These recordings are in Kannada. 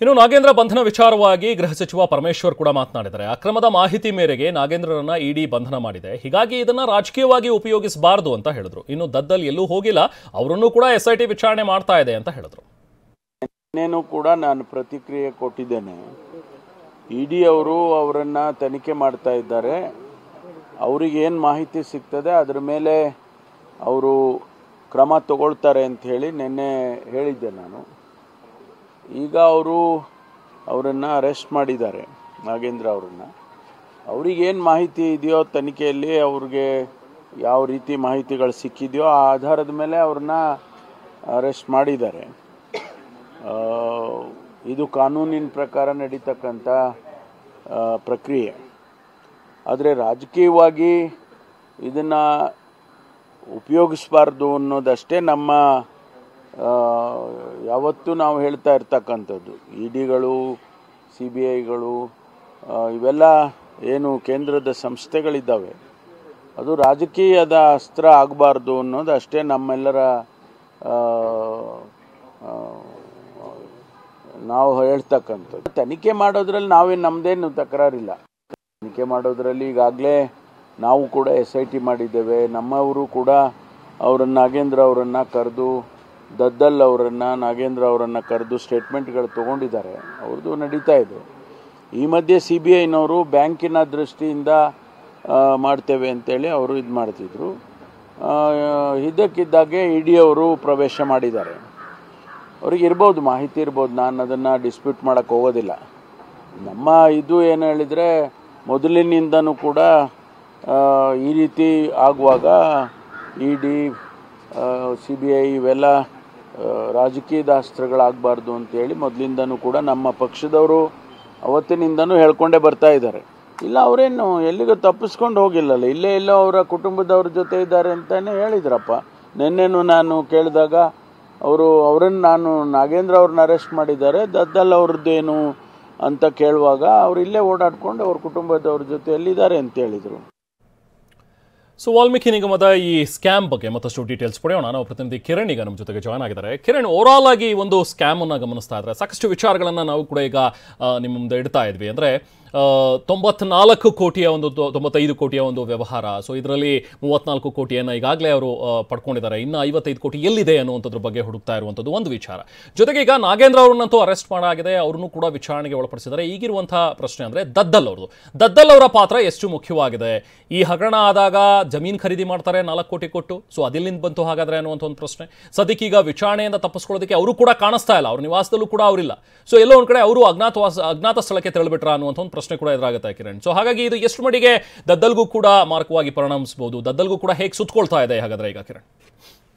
ಇನ್ನು ನಾಗೇಂದ್ರ ಬಂಧನ ವಿಚಾರವಾಗಿ ಗೃಹ ಸಚಿವ ಪರಮೇಶ್ವರ್ ಕೂಡ ಮಾತನಾಡಿದ್ದಾರೆ. ಅಕ್ರಮದ ಮಾಹಿತಿ ಮೇರೆಗೆ ನಾಗೇಂದ್ರರನ್ನ ಇಡಿ ಬಂಧನ ಮಾಡಿದೆ, ಹೀಗಾಗಿ ಇದನ್ನ ರಾಜಕೀಯವಾಗಿ ಉಪಯೋಗಿಸಬಾರದು ಅಂತ ಹೇಳಿದ್ರು. ಇನ್ನು ದದ್ದಲ್ ಎಲ್ಲೂ ಹೋಗಿಲ್ಲ, ಅವರನ್ನು ಕೂಡ ಎಸ್ಐಟಿ ವಿಚಾರಣೆ ಮಾಡ್ತಾ ಇದೆ ಅಂತ ಹೇಳಿದ್ರು. ಇನ್ನೇನು ಕೂಡ ನಾನು ಪ್ರತಿಕ್ರಿಯೆ ಕೊಟ್ಟಿದ್ದೇನೆ. ಇಡಿ ಅವರು ಅವರನ್ನ ತನಿಖೆ ಮಾಡ್ತಾ ಇದ್ದಾರೆ. ಅವರಿಗೆ ಏನು ಮಾಹಿತಿ ಸಿಗ್ತದೆ ಅದರ ಮೇಲೆ ಅವರು ಕ್ರಮ ತಗೊಳ್ತಾರೆ ಅಂತ ಹೇಳಿ ನಿನ್ನೆ ಹೇಳಿದ್ದೆ ನಾನು. ಈಗ ಅವರನ್ನು ಅರೆಸ್ಟ್ ಮಾಡಿದ್ದಾರೆ, ನಾಗೇಂದ್ರ ಅವರನ್ನು. ಅವರಿಗೇನು ಮಾಹಿತಿ ಇದೆಯೋ ತನಿಖೆಯಲ್ಲಿ, ಅವ್ರಿಗೆ ಯಾವ ರೀತಿ ಮಾಹಿತಿಗಳು ಸಿಕ್ಕಿದೆಯೋ ಆ ಆಧಾರದ ಮೇಲೆ ಅವ್ರನ್ನ ಅರೆಸ್ಟ್ ಮಾಡಿದ್ದಾರೆ. ಇದು ಕಾನೂನಿನ ಪ್ರಕಾರ ನಡೀತಕ್ಕಂಥ ಪ್ರಕ್ರಿಯೆ. ಆದರೆ ರಾಜಕೀಯವಾಗಿ ಇದನ್ನು ಉಪಯೋಗಿಸಬಾರ್ದು ಅನ್ನೋದಷ್ಟೇ ನಮ್ಮ ಯಾವತ್ತೂ ನಾವು ಹೇಳ್ತಾ ಇರ್ತಕ್ಕಂಥದ್ದು. ಇಡಿಗಳು, CBIಗಳು, ಇವೆಲ್ಲ ಏನು ಕೇಂದ್ರದ ಸಂಸ್ಥೆಗಳಿದ್ದಾವೆ, ಅದು ರಾಜಕೀಯದ ಅಸ್ತ್ರ ಆಗಬಾರ್ದು ಅನ್ನೋದು ಅಷ್ಟೇ ನಮ್ಮೆಲ್ಲರ ನಾವು ಹೇಳ್ತಕ್ಕಂಥದ್ದು. ತನಿಖೆ ಮಾಡೋದ್ರಲ್ಲಿ ನಮ್ಮದೇನು ತಕರಾರಿಲ್ಲ. ತನಿಖೆ ಮಾಡೋದ್ರಲ್ಲಿ ಈಗಾಗಲೇ ನಾವು ಕೂಡ SIT ಮಾಡಿದ್ದೇವೆ. ನಮ್ಮವರು ಕೂಡ ನಾಗೇಂದ್ರ ಅವರನ್ನು ಕರೆದು, ದದ್ದಲ್ ಅವರನ್ನು, ನಾಗೇಂದ್ರ ಅವರನ್ನು ಕರೆದು ಸ್ಟೇಟ್ಮೆಂಟ್ಗಳು ತೊಗೊಂಡಿದ್ದಾರೆ. ಅವ್ರದ್ದು ನಡೀತಾ ಇದೆ. ಈ ಮಧ್ಯೆ CBIನವರು ಬ್ಯಾಂಕಿನ ದೃಷ್ಟಿಯಿಂದ ಮಾಡ್ತೇವೆ ಅಂತೇಳಿ ಅವರು ಇದು ಮಾಡ್ತಿದ್ರು. ಇದ್ದಕ್ಕಿದ್ದಾಗೆ ಇಡಿ ಅವರು ಪ್ರವೇಶ ಮಾಡಿದ್ದಾರೆ. ಅವ್ರಿಗೆ ಇರ್ಬೋದು, ಮಾಹಿತಿ ಇರ್ಬೋದು, ನಾನು ಅದನ್ನು ಡಿಸ್ಪ್ಯೂಟ್ ಮಾಡೋಕ್ಕೆ ಹೋಗೋದಿಲ್ಲ. ನಮ್ಮ ಇದು ಏನು ಹೇಳಿದರೆ, ಮೊದಲಿನಿಂದನೂ ಕೂಡ ಈ ರೀತಿ ಆಗುವಾಗ ಇಡಿ, CBI ಇವೆಲ್ಲ ರಾಜಕೀಯದ ಅಸ್ತ್ರಗಳಾಗಬಾರ್ದು ಅಂತೇಳಿ ಮೊದಲಿಂದನೂ ಕೂಡ ನಮ್ಮ ಪಕ್ಷದವರು ಅವತ್ತಿನಿಂದನೂ ಹೇಳ್ಕೊಂಡೇ ಬರ್ತಾ ಇದ್ದಾರೆ. ಇಲ್ಲ, ಅವರೇನು ಎಲ್ಲಿಗೂ ತಪ್ಪಿಸ್ಕೊಂಡು ಹೋಗಿಲ್ಲಲ್ಲ, ಇಲ್ಲೇ ಎಲ್ಲೋ ಅವರ ಕುಟುಂಬದವ್ರ ಜೊತೆ ಇದ್ದಾರೆ ಅಂತಲೇ ಹೇಳಿದ್ರಪ್ಪ. ನಿನ್ನೆನೂ ನಾನು ಕೇಳಿದಾಗ ನಾನು ನಾಗೇಂದ್ರ ಅವ್ರನ್ನ ಅರೆಸ್ಟ್ ಮಾಡಿದ್ದಾರೆ, ದದ್ದಲ್ ಅವ್ರದ್ದೇನು ಅಂತ ಕೇಳುವಾಗ ಅವರು ಇಲ್ಲೇ ಓಡಾಡ್ಕೊಂಡು ಅವ್ರ ಕುಟುಂಬದವ್ರ ಜೊತೆ ಎಲ್ಲಿದ್ದಾರೆ ಅಂತ ಹೇಳಿದರು. ಸೊ ವಾಲ್ಮೀಕಿ ನಿಗಮದ ಈ ಸ್ಕ್ಯಾಮ್ ಬಗ್ಗೆ ಮತ್ತಷ್ಟು ಡೀಟೇಲ್ಸ್ ಪಡೆಯೋಣ. ನಾವು ಪ್ರತಿನಿಧಿ ಕಿರಣ್ ಈಗ ನಮ್ಮ ಜೊತೆಗೆ ಜಾಯ್ನ್ ಆಗಿದ್ದಾರೆ. ಕಿರಣ್, ಓವರಾಲ್ ಆಗಿ ಈ ಒಂದು ಸ್ಕ್ಯಾಮ್ ಅನ್ನು ಗಮನಿಸ್ತಾ ಇದ್ದಾರೆ. ಸಾಕಷ್ಟು ವಿಚಾರಗಳನ್ನು ನಾವು ಕೂಡ ಈಗ ನಿಮ್ಮ ಮುಂದೆ ಇಡ್ತಾ ಇದ್ವಿ. ಅಂದರೆ 94 ಕೋಟಿಯ ಒಂದು 95 ಕೋಟಿಯ ಒಂದು ವ್ಯವಹಾರ. ಸೊ ಇದರಲ್ಲಿ 34 ಕೋಟಿಯನ್ನು ಈಗಾಗಲೇ ಅವರು ಪಡ್ಕೊಂಡಿದ್ದಾರೆ. ಇನ್ನು 55 ಕೋಟಿ ಎಲ್ಲಿದೆ ಅನ್ನುವಂಥದ್ರ ಬಗ್ಗೆ ಹುಡುಕ್ತಾ ಇರುವಂಥದ್ದು ಒಂದು ವಿಚಾರ. ಜೊತೆಗೆ ಈಗ ನಾಗೇಂದ್ರ ಅವ್ರನ್ನಂತೂ ಅರೆಸ್ಟ್ ಮಾಡಾಗಿದೆ, ಅವ್ರನ್ನೂ ಕೂಡ ವಿಚಾರಣೆಗೆ ಒಳಪಡಿಸಿದ್ದಾರೆ. ಈಗಿರುವಂಥ ಪ್ರಶ್ನೆ ಅಂದರೆ ದದ್ದಲ್ ಅವರ ಪಾತ್ರ ಎಷ್ಟು ಮುಖ್ಯವಾಗಿದೆ. ಈ ಹಗರಣ ಆದಾಗ ಜಮೀನು ಖರೀದಿ ಮಾಡ್ತಾರೆ 4 ಕೋಟಿ ಕೊಟ್ಟು. ಸೊ ಅದೆಲ್ಲಿಂದ ಬಂತು ಹಾಗಾದ್ರೆ ಅನ್ನುವಂಥ ಒಂದು ಪ್ರಶ್ನೆ. ಸದ್ಯಕ್ಕೀಗ ವಿಚಾರಣೆಯಿಂದ ತಪ್ಪಿಸ್ಕೊಳ್ಳೋದಕ್ಕೆ ಅವರು ಕೂಡ ಕಾಣಿಸ್ತಾ ಇಲ್ಲ, ಅವ್ರ ನಿವಾಸದಲ್ಲೂ ಕೂಡ ಅವರಿಲ್ಲ. ಸೊ ಎಲ್ಲೋ ಒಂದು ಕಡೆ ಅವರು ಅಜ್ಞಾತ ಸ್ಥಳಕ್ಕೆ ತೆರಳಿಬಿಟ್ರ ಅನ್ನುವಂಥ ಒಂದು ಪ್ರಶ್ನೆ ಕೂಡ ಎದುರಾಗುತ್ತೆ ಕಿರಣ್. ಸೊ ಹಾಗಾಗಿ ಇದು ಎಷ್ಟು ಮಟ್ಟಿಗೆ ದದ್ದಲ್ಗೂ ಕೂಡ ಮಾರಕವಾಗಿ ಪರಿಣಮಿಸಬಹುದು, ದದ್ದಲ್ಗೂ ಕೂಡ ಹೇಗೆ ಸುತ್ತಕೊಳ್ತಾ ಇದೆ ಹಾಗಾದ್ರೆ ಈಗ ಕಿರಣ್?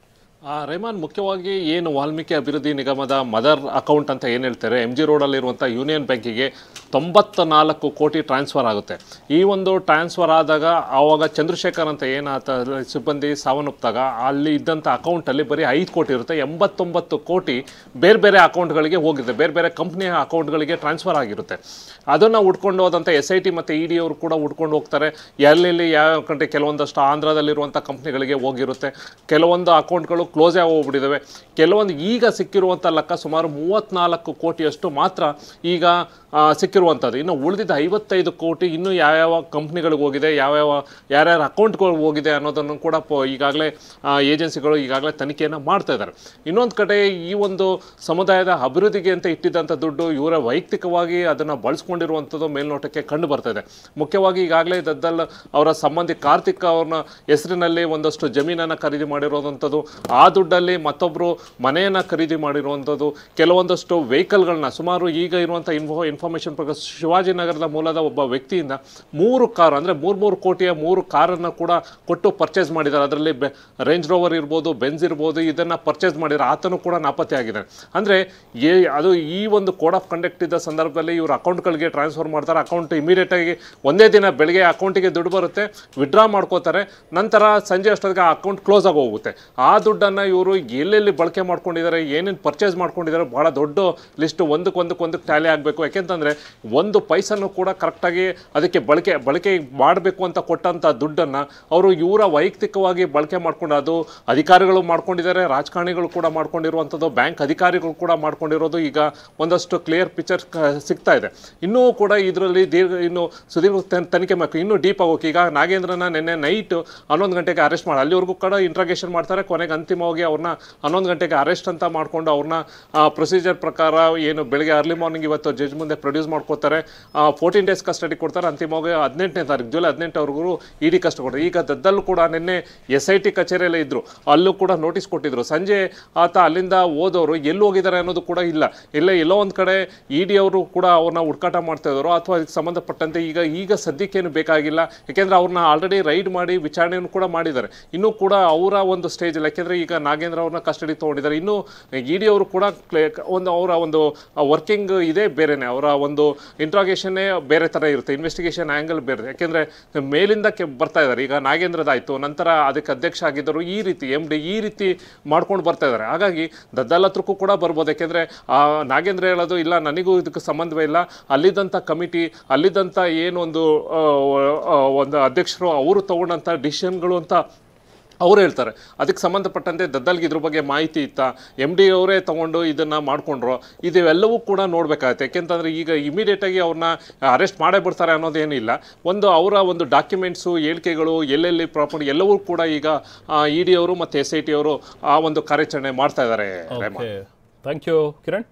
ರೆಹಮಾನ್, ಮುಖ್ಯವಾಗಿ ಏನು ವಾಲ್ಮೀಕಿ ಅಭಿವೃದ್ಧಿ ನಿಗಮದ ಮದರ್ ಅಕೌಂಟ್ ಅಂತ ಏನು ಹೇಳ್ತಾರೆ, MG ರೋಡಲ್ಲಿರುವಂಥ ಯೂನಿಯನ್ ಬ್ಯಾಂಕಿಗೆ 94 ಕೋಟಿ ಟ್ರಾನ್ಸ್ಫರ್ ಆಗುತ್ತೆ. ಈ ಒಂದು ಟ್ರಾನ್ಸ್ಫರ್ ಆದಾಗ ಆವಾಗ ಚಂದ್ರಶೇಖರ್ ಅಂತ ಏನಾತ ಸಿಬ್ಬಂದಿ ಸಾವನ್ನಪ್ಪಾಗ ಅಲ್ಲಿ ಇದ್ದಂಥ ಅಕೌಂಟಲ್ಲಿ ಬರೀ 5 ಕೋಟಿ ಇರುತ್ತೆ. 89 ಕೋಟಿ ಬೇರೆ ಬೇರೆ ಅಕೌಂಟ್ಗಳಿಗೆ ಹೋಗಿರುತ್ತೆ, ಬೇರೆ ಬೇರೆ ಕಂಪ್ನಿಯ ಅಕೌಂಟ್ಗಳಿಗೆ ಟ್ರಾನ್ಸ್ಫರ್ ಆಗಿರುತ್ತೆ. ಅದನ್ನು ಉಟ್ಕೊಂಡು ಹೋದಂಥ SIT ಮತ್ತು ED ಅವರು ಕೂಡ ಉಟ್ಕೊಂಡು ಹೋಗ್ತಾರೆ. ಎಲ್ಲೆಲ್ಲಿ ಯಾವ ಕಂಟ್ರಿ, ಕೆಲವೊಂದಷ್ಟು ಆಂಧ್ರದಲ್ಲಿರುವಂಥ ಕಂಪ್ನಿಗಳಿಗೆ ಹೋಗಿರುತ್ತೆ, ಕೆಲವೊಂದು ಅಕೌಂಟ್ಗಳು ಕ್ಲೋಸೇ ಹೋಗ್ಬಿಟ್ಟಿದ್ದಾವೆ. ಕೆಲವೊಂದು ಈಗ ಸಿಕ್ಕಿರುವಂಥ ಲೆಕ್ಕ ಸುಮಾರು 34 ಕೋಟಿಯಷ್ಟು ಮಾತ್ರ ಈಗ ಸಿಕ್ಕಿರುವಂಥದ್ದು. ಇನ್ನು ಉಳಿದಿದ್ದ 55 ಕೋಟಿ ಇನ್ನೂ ಯಾವ್ಯಾವ ಕಂಪ್ನಿಗಳಿಗೆ ಹೋಗಿದೆ, ಯಾರ್ಯಾರ ಅಕೌಂಟ್ಗಳು ಹೋಗಿದೆ ಅನ್ನೋದನ್ನು ಕೂಡ ಈಗಾಗಲೇ ಏಜೆನ್ಸಿಗಳು ಈಗಾಗಲೇ ತನಿಖೆಯನ್ನು ಮಾಡ್ತಾ ಇದ್ದಾರೆ. ಇನ್ನೊಂದು ಕಡೆ ಈ ಒಂದು ಸಮುದಾಯದ ಅಭಿವೃದ್ಧಿಗೆ ಅಂತ ಇಟ್ಟಿದ್ದಂಥ ದುಡ್ಡು ಇವರ ವೈಯಕ್ತಿಕವಾಗಿ ಅದನ್ನು ಬಳಸ್ಕೊಂಡಿರುವಂಥದ್ದು ಮೇಲ್ನೋಟಕ್ಕೆ ಕಂಡು ಬರ್ತಾ ಇದೆ. ಮುಖ್ಯವಾಗಿ ಈಗಾಗಲೇ ದದ್ದಲ್ ಅವರ ಸಂಬಂಧಿ ಕಾರ್ತಿಕ್ ಅವ್ರನ್ನ ಹೆಸರಿನಲ್ಲಿ ಒಂದಷ್ಟು ಜಮೀನನ್ನು ಖರೀದಿ ಮಾಡಿರುವಂಥದ್ದು, ಆ ದುಡ್ಡಲ್ಲಿ ಮತ್ತೊಬ್ಬರು ಮನೆಯನ್ನು ಖರೀದಿ ಮಾಡಿರುವಂಥದ್ದು, ಕೆಲವೊಂದಷ್ಟು ವೆಹಿಕಲ್ಗಳನ್ನ ಸುಮಾರು ಈಗ ಇರುವಂಥ ಇನ್ಫಾರ್ಮೇಷನ್ ಪ್ರಕಾರ ಶಿವಾಜಿನಗರದ ಮೂಲದ ಒಬ್ಬ ವ್ಯಕ್ತಿಯಿಂದ 3 ಕಾರ್, ಅಂದರೆ 3 ಕೋಟಿಯ 3 ಕಾರನ್ನು ಕೂಡ ಕೊಟ್ಟು ಪರ್ಚೇಸ್ ಮಾಡಿದ್ದಾರೆ. ಅದರಲ್ಲಿ ರೇಂಜ್ ರೋವರ್ ಇರ್ಬೋದು, ಬೆಂಜ್ ಇರ್ಬೋದು, ಇದನ್ನು ಪರ್ಚೇಸ್ ಮಾಡಿದ್ದಾರೆ. ಆತನು ಕೂಡ ನಾಪತ್ತೆ ಆಗಿದ್ದಾನೆ. ಅಂದರೆ ಅದು ಈ ಒಂದು ಕೋಡ್ ಆಫ್ ಕಂಡಕ್ಟ್ ಇದ್ದ ಸಂದರ್ಭದಲ್ಲಿ ಇವರು ಅಕೌಂಟ್ಗಳಿಗೆ ಟ್ರಾನ್ಸ್ಫರ್ ಮಾಡ್ತಾರೆ. ಅಕೌಂಟ್ ಇಮಿಡಿಯೇಟಾಗಿ ಒಂದೇ ದಿನ ಬೆಳಗ್ಗೆ ಅಕೌಂಟಿಗೆ ದುಡ್ಡು ಬರುತ್ತೆ, ವಿಡ್ರಾ ಮಾಡ್ಕೋತಾರೆ. ನಂತರ ಸಂಜೆ ಅಷ್ಟೊತ್ತಿಗೆ ಆ ಅಕೌಂಟ್ ಕ್ಲೋಸ್ ಆಗಿ ಹೋಗುತ್ತೆ. ಆ ದುಡ್ಡನ್ನು ದುಡ್ಡನ್ನು ಇವರು ಎಲ್ಲೆಲ್ಲಿ ಬಳಕೆ ಮಾಡ್ಕೊಂಡಿದ್ದಾರೆ, ಏನೇನು ಪರ್ಚೇಸ್ ಮಾಡ್ಕೊಂಡಿದ್ದಾರೆ, ಬಹಳ ದೊಡ್ಡ ಲಿಸ್ಟ್ ಒಂದಕ್ಕೆ ಟ್ಯಾಲಿ ಆಗಬೇಕು. ಯಾಕೆಂತಂದರೆ ಒಂದು ಪೈಸನ್ನು ಕೂಡ ಕರೆಕ್ಟಾಗಿ ಅದಕ್ಕೆ ಬಳಕೆ ಮಾಡಬೇಕು ಅಂತ ಕೊಟ್ಟಂಥ ದುಡ್ಡನ್ನು ಅವರು ಇವರ ವೈಯಕ್ತಿಕವಾಗಿ ಬಳಕೆ ಮಾಡ್ಕೊಂಡು, ಅದು ಅಧಿಕಾರಿಗಳು ಮಾಡ್ಕೊಂಡಿದ್ದಾರೆ, ರಾಜಕಾರಣಿಗಳು ಕೂಡ ಮಾಡ್ಕೊಂಡಿರುವಂಥದ್ದು, ಬ್ಯಾಂಕ್ ಅಧಿಕಾರಿಗಳು ಕೂಡ ಮಾಡ್ಕೊಂಡಿರೋದು ಈಗ ಒಂದಷ್ಟು ಕ್ಲಿಯರ್ ಪಿಕ್ಚರ್ ಸಿಗ್ತಾ ಇದೆ. ಇನ್ನೂ ಕೂಡ ಇದರಲ್ಲಿ ಇನ್ನು ಸುದೀರ್ಘ ತನಿಖೆ ಮಾಡಬೇಕು, ಇನ್ನೂ ಡೀಪ್ ಆಗೋಕೆ. ಈಗ ನಾಗೇಂದ್ರನ ನಿನ್ನೆ ನೈಟ್ 11 ಗಂಟೆಗೆ ಅರೆಸ್ಟ್ ಮಾಡಿ ಅಲ್ಲಿವರೆಗೂ ಕೂಡ ಇಂಟ್ರಾಗೇಷನ್ ಮಾಡ್ತಾರೆ. ಕೊನೆಗೆ ಅಂತಿಮವಾಗಿ ಅವ್ರನ್ನ 11 ಗಂಟೆಗೆ ಅರೆಸ್ಟ್ ಅಂತ ಮಾಡ್ಕೊಂಡು ಅವ್ರನ್ನ ಪ್ರೊಸೀಜರ್ ಪ್ರಕಾರ ಏನು ಬೆಳಗ್ಗೆ ಅರ್ಲಿ ಮಾರ್ನಿಂಗ್ ಇವತ್ತು ಜಡ್ಜ್ ಮುಂದೆ ಪ್ರೊಡ್ಯೂಸ್ ಮಾಡ್ಕೋತಾರೆ. 14 ಡೇಸ್ ಕಸ್ಟಡಿ ಕೊಡ್ತಾರೆ. ಅಂತಿಮವಾಗಿ 18ನೇ ತಾರೀಕು ಜುಲೈ 18ವರೆಗೂ ಇಡಿ ಕಸ್ಟಡಿ ಕೊಡ್ತಾರೆ. ಈಗ ದದ್ದಲ್ಲೂ ಕೂಡ ನಿನ್ನೆ SIT ಕಚೇರಿಯಲ್ಲೇ ಇದ್ರು, ಅಲ್ಲೂ ಕೂಡ ನೋಟಿಸ್ ಕೊಟ್ಟಿದ್ರು. ಸಂಜೆ ಆತ ಅಲ್ಲಿಂದ ಹೋದವರು ಎಲ್ಲಿ ಹೋಗಿದ್ದಾರೆ ಅನ್ನೋದು ಕೂಡ ಇಲ್ಲ. ಎಲ್ಲೋ ಒಂದು ಕಡೆ ಇಡಿ ಅವರು ಕೂಡ ಅವ್ರನ್ನ ಹುಡುಕಾಟ ಮಾಡ್ತಾ ಇದ್ರು, ಅಥವಾ ಅದಕ್ಕೆ ಸಂಬಂಧಪಟ್ಟಂತೆ ಈಗ ಸದ್ಯಕ್ಕೇನು ಬೇಕಾಗಿಲ್ಲ. ಯಾಕೆಂದ್ರೆ ಅವ್ರನ್ನ ಆಲ್ರೆಡಿ ರೈಡ್ ಮಾಡಿ ವಿಚಾರಣೆಯನ್ನು ಕೂಡ ಮಾಡಿದ್ದಾರೆ. ಇನ್ನೂ ಕೂಡ ಅವರ ಒಂದು ಸ್ಟೇಜ್ ಇಲ್ಲ. ಯಾಕೆಂದ್ರೆ ಈಗ ನಾಗೇಂದ್ರ ಅವ್ರನ್ನ ಕಸ್ಟಡಿ ತೊಗೊಂಡಿದ್ದಾರೆ. ಇನ್ನು ಇಡಿ ಅವರು ಕೂಡ ಅವರ ಒಂದು ವರ್ಕಿಂಗ್ ಇದೇ ಬೇರೆನೆ, ಅವರ ಒಂದು ಇಂಟ್ರಾಗೇಷನ್ನೇ ಬೇರೆ ಥರ ಇರುತ್ತೆ, ಇನ್ವೆಸ್ಟಿಗೇಷನ್ ಆ್ಯಂಗಲ್ ಬೇರೆ. ಯಾಕೆಂದರೆ ಮೇಲಿಂದ ಬರ್ತಾ ಇದ್ದಾರೆ. ಈಗ ನಾಗೇಂದ್ರದಾಯಿತು, ನಂತರ ಅದಕ್ಕೆ ಅಧ್ಯಕ್ಷ ಆಗಿದ್ದರು, ಈ ರೀತಿ MD ಈ ರೀತಿ ಮಾಡ್ಕೊಂಡು ಬರ್ತಾ ಇದ್ದಾರೆ. ಹಾಗಾಗಿ ದದ್ದಾಲ್ ಹತ್ರಕ್ಕೂ ಕೂಡ ಬರ್ಬೋದು. ಯಾಕೆಂದರೆ ನಾಗೇಂದ್ರ ಹೇಳೋದು ಇಲ್ಲ, ನನಗೂ ಇದಕ್ಕೆ ಸಂಬಂಧವೇ ಇಲ್ಲ, ಅಲ್ಲಿದ್ದಂಥ ಕಮಿಟಿ, ಅಲ್ಲಿದ್ದಂಥ ಏನೊಂದು ಅಧ್ಯಕ್ಷರು ಅವರು ತಗೊಂಡಂಥ ಡಿಸಿಷನ್ಗಳು ಅಂತ ಅವ್ರು ಹೇಳ್ತಾರೆ. ಅದಕ್ಕೆ ಸಂಬಂಧಪಟ್ಟಂತೆ ದದ್ದಾಲ್ಗೆ ಇದ್ರ ಬಗ್ಗೆ ಮಾಹಿತಿ ಇತ್ತಾ, MD ಅವರೇ ತೊಗೊಂಡು ಇದನ್ನು ಮಾಡಿಕೊಂಡ್ರು, ಇದೆಲ್ಲವೂ ಕೂಡ ನೋಡಬೇಕಾಗುತ್ತೆ. ಯಾಕೆಂತಂದರೆ ಈಗ ಇಮಿಡಿಯೇಟಾಗಿ ಅವ್ರನ್ನ ಅರೆಸ್ಟ್ ಮಾಡೇ ಬಿಡ್ತಾರೆ ಅನ್ನೋದೇನಿಲ್ಲ. ಅವರ ಒಂದು ಡಾಕ್ಯುಮೆಂಟ್ಸು, ಹೇಳಿಕೆಗಳು, ಎಲ್ಲೆಲ್ಲಿ ಪ್ರಾಪರ್ಟಿ ಎಲ್ಲವೂ ಕೂಡ ಈಗ ಇಡಿ ಅವರು ಮತ್ತು SIT ಅವರು ಆ ಒಂದು ಕಾರ್ಯಾಚರಣೆ ಮಾಡ್ತಾ ಇದ್ದಾರೆ. Thank you Kiran.